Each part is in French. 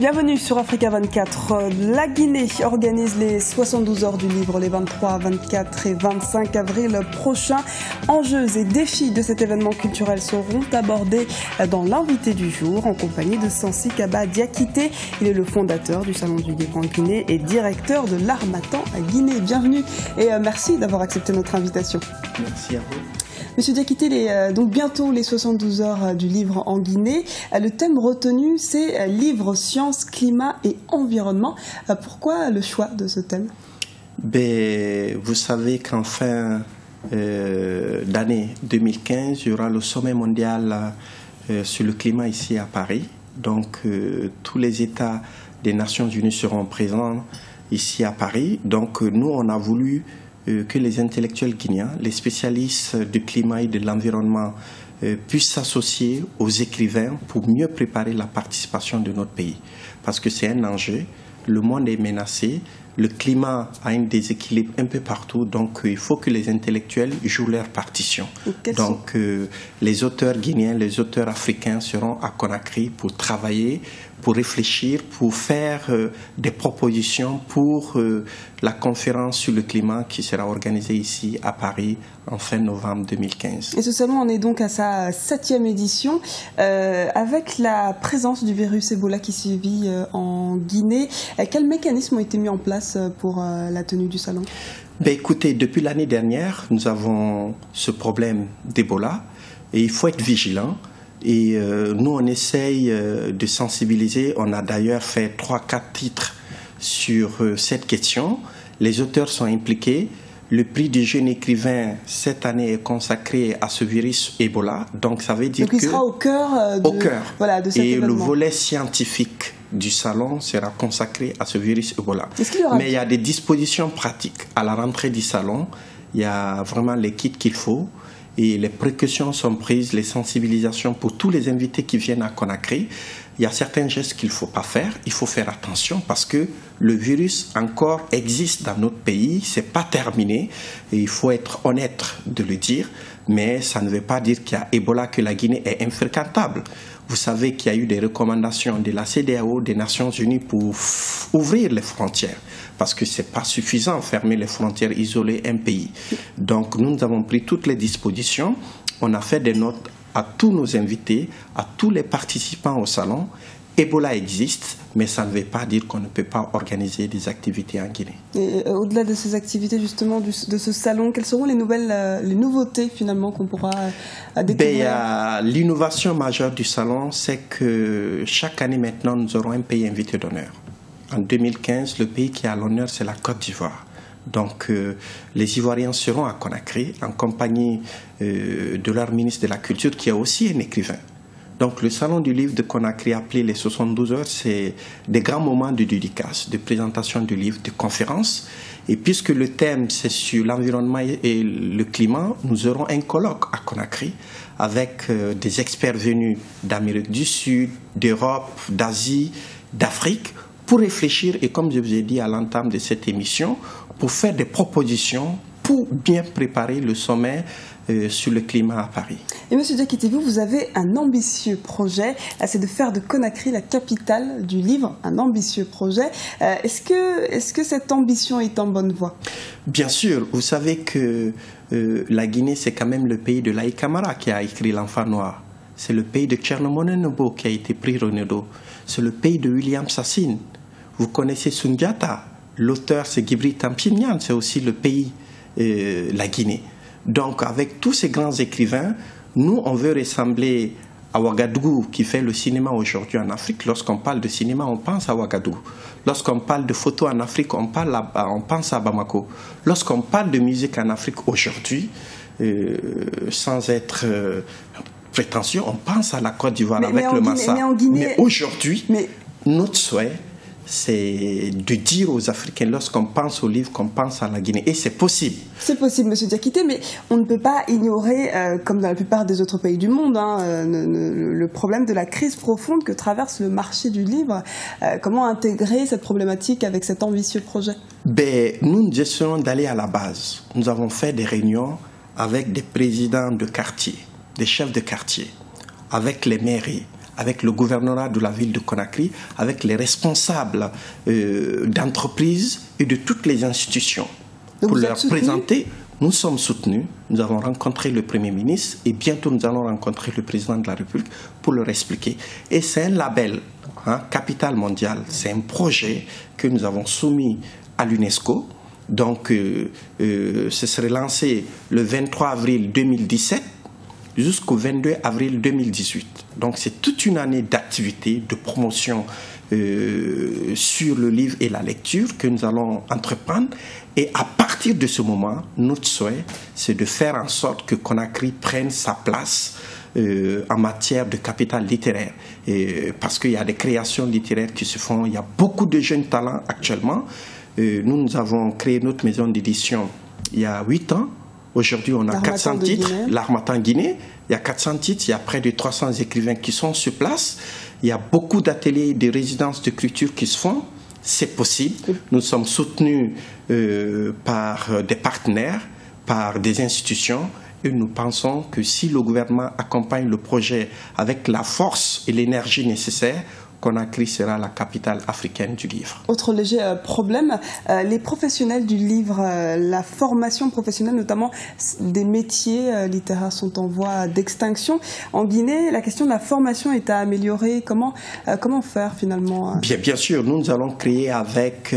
Bienvenue sur Africa 24. La Guinée organise les 72 heures du livre les 23, 24 et 25 avril prochains. Enjeux et défis de cet événement culturel seront abordés dans l'invité du jour en compagnie de Sansi Kaba Diakité. Il est le fondateur du Salon du Livre en Guinée et directeur de l'Harmattan à Guinée. Bienvenue et merci d'avoir accepté notre invitation. Merci à vous. Monsieur Diakité, donc bientôt les 72 heures du livre en Guinée. Le thème retenu, c'est livre, sciences, climat et environnement. Pourquoi le choix de ce thème? Vous savez qu'en fin d'année 2015, il y aura le sommet mondial sur le climat ici à Paris. Donc tous les États des Nations Unies seront présents ici à Paris. Donc nous, on a voulu que les intellectuels guinéens, les spécialistes du climat et de l'environnement puissent s'associer aux écrivains pour mieux préparer la participation de notre pays. Parce que c'est un enjeu, le monde est menacé, le climat a un déséquilibre un peu partout, donc il faut que les intellectuels jouent leur partition. Donc les auteurs guinéens, les auteurs africains seront à Conakry pour travailler, pour réfléchir, pour faire des propositions pour la conférence sur le climat qui sera organisée ici à Paris en fin novembre 2015. Et ce salon en est donc à sa 7e édition, avec la présence du virus Ebola qui sévit en Guinée. Quels mécanismes ont été mis en place pour la tenue du salon? Écoutez, depuis l'année dernière, nous avons ce problème d'Ebola et il faut être vigilant. Et nous, on essaye de sensibiliser. On a d'ailleurs fait 3-4 titres sur cette question. Les auteurs sont impliqués. Le prix du jeune écrivain cette année est consacré à ce virus Ebola. Donc ça veut dire qu'il sera au cœur de cet événement. Le volet scientifique du salon sera consacré à ce virus Ebola. Mais il y a des dispositions pratiques. À la rentrée du salon, il y a vraiment les kits qu'il faut. Et les précautions sont prises, les sensibilisations pour tous les invités qui viennent à Conakry. Il y a certains gestes qu'il ne faut pas faire. Il faut faire attention parce que le virus encore existe dans notre pays. Ce n'est pas terminé. Et il faut être honnête de le dire. Mais ça ne veut pas dire qu'il y a Ebola, que la Guinée est infréquentable. Vous savez qu'il y a eu des recommandations de la CEDEAO, des Nations Unies pour ouvrir les frontières. Parce que ce n'est pas suffisant, fermer les frontières, isoler un pays. Donc nous avons pris toutes les dispositions. On a fait des notes à tous nos invités, à tous les participants au salon. Ebola existe, mais ça ne veut pas dire qu'on ne peut pas organiser des activités en Guinée. Et au-delà de ces activités, justement, de ce salon, quelles seront les nouveautés, finalement, qu'on pourra découvrir? L'innovation majeure du salon, c'est que chaque année, maintenant, nous aurons un pays invité d'honneur. En 2015, le pays qui est à l'honneur, c'est la Côte d'Ivoire. Donc, les Ivoiriens seront à Conakry en compagnie de leur ministre de la Culture, qui est aussi un écrivain. Donc, le salon du livre de Conakry, appelé les 72 heures, c'est des grands moments de dédicace, de présentation du livre, de conférences. Et puisque le thème, c'est sur l'environnement et le climat, nous aurons un colloque à Conakry avec des experts venus d'Amérique du Sud, d'Europe, d'Asie, d'Afrique, pour réfléchir et, comme je vous ai dit à l'entame de cette émission, pour faire des propositions pour bien préparer le sommet sur le climat à Paris. Et Monsieur Diakité, vous avez un ambitieux projet, c'est de faire de Conakry la capitale du livre, un ambitieux projet. Est-ce que cette ambition est en bonne voie? Bien sûr, vous savez que la Guinée, c'est quand même le pays de Laï Camara qui a écrit L'Enfant Noir. C'est le pays de Tchernomone Nebo qui a été prix Renaudot. C'est le pays de William Sassine. Vous connaissez Sundiata, l'auteur c'est Guibri Tampignan, c'est aussi le pays, la Guinée. Donc avec tous ces grands écrivains, nous on veut ressembler à Ouagadougou qui fait le cinéma aujourd'hui en Afrique. Lorsqu'on parle de cinéma, on pense à Ouagadougou. Lorsqu'on parle de photo en Afrique, on pense à Bamako. Lorsqu'on parle de musique en Afrique aujourd'hui, sans être prétentieux, on pense à la Côte d'Ivoire avec le Massa. Mais aujourd'hui, notre souhait, c'est de dire aux Africains, lorsqu'on pense au livre, qu'on pense à la Guinée. Et c'est possible. C'est possible, Monsieur Diakité, mais on ne peut pas ignorer, comme dans la plupart des autres pays du monde, le problème de la crise profonde que traverse le marché du livre. Comment intégrer cette problématique avec cet ambitieux projet? Nous essayons d'aller à la base. Nous avons fait des réunions avec des présidents de quartier, des chefs de quartier, avec les mairies, avec le gouvernorat de la ville de Conakry, avec les responsables d'entreprises et de toutes les institutions. Donc pour leur présenter, nous sommes soutenus, nous avons rencontré le Premier ministre et bientôt nous allons rencontrer le Président de la République pour leur expliquer. Et c'est un label, Capitale mondiale, c'est un projet que nous avons soumis à l'UNESCO. Donc, ce serait lancé le 23 avril 2017 jusqu'au 22 avril 2018. Donc, c'est toute une année d'activité, de promotion sur le livre et la lecture que nous allons entreprendre. Et à partir de ce moment, notre souhait, c'est de faire en sorte que Conakry prenne sa place en matière de capital littéraire. Parce qu'il y a des créations littéraires qui se font, il y a beaucoup de jeunes talents actuellement. Nous avons créé notre maison d'édition il y a 8 ans. Aujourd'hui, on a 400 titres. L'Harmattan Guinée, il y a 400 titres, il y a près de 300 écrivains qui sont sur place. Il y a beaucoup d'ateliers et de résidences de culture qui se font. C'est possible. Nous sommes soutenus par des partenaires, par des institutions. Et nous pensons que si le gouvernement accompagne le projet avec la force et l'énergie nécessaires, Conakry sera la capitale africaine du livre. Autre léger problème, les professionnels du livre, la formation professionnelle, notamment des métiers littéraires, sont en voie d'extinction. En Guinée, la question de la formation est à améliorer. Comment faire finalement? Bien sûr, nous allons créer avec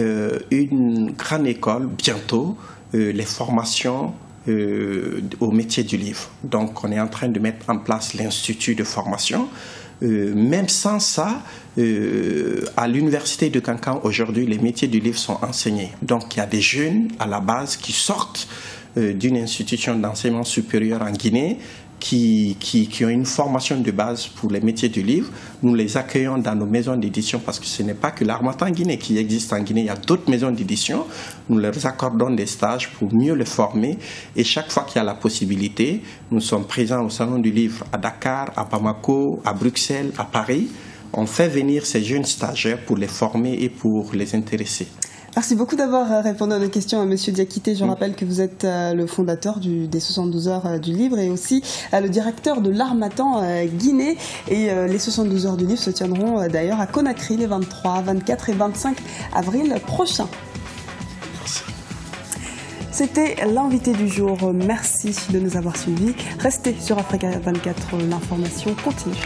une grande école bientôt les formations au métier du livre. Donc on est en train de mettre en place l'institut de formation. Même sans ça, à l'université de Kankan, aujourd'hui, les métiers du livre sont enseignés. Donc, il y a des jeunes à la base qui sortent d'une institution d'enseignement supérieur en Guinée, qui ont une formation de base pour les métiers du livre. Nous les accueillons dans nos maisons d'édition parce que ce n'est pas que l'Harmattan Guinée qui existe en Guinée, il y a d'autres maisons d'édition. Nous leur accordons des stages pour mieux les former et chaque fois qu'il y a la possibilité, nous sommes présents au Salon du Livre à Dakar, à Bamako, à Bruxelles, à Paris. On fait venir ces jeunes stagiaires pour les former et pour les intéresser. Merci beaucoup d'avoir répondu à nos questions, M. Diakité. Je rappelle que vous êtes le fondateur des 72 heures du livre et aussi le directeur de l'Harmattan Guinée. Et les 72 heures du livre se tiendront d'ailleurs à Conakry les 23, 24 et 25 avril prochains. Merci. C'était l'invité du jour. Merci de nous avoir suivis. Restez sur Africa 24, l'information continue.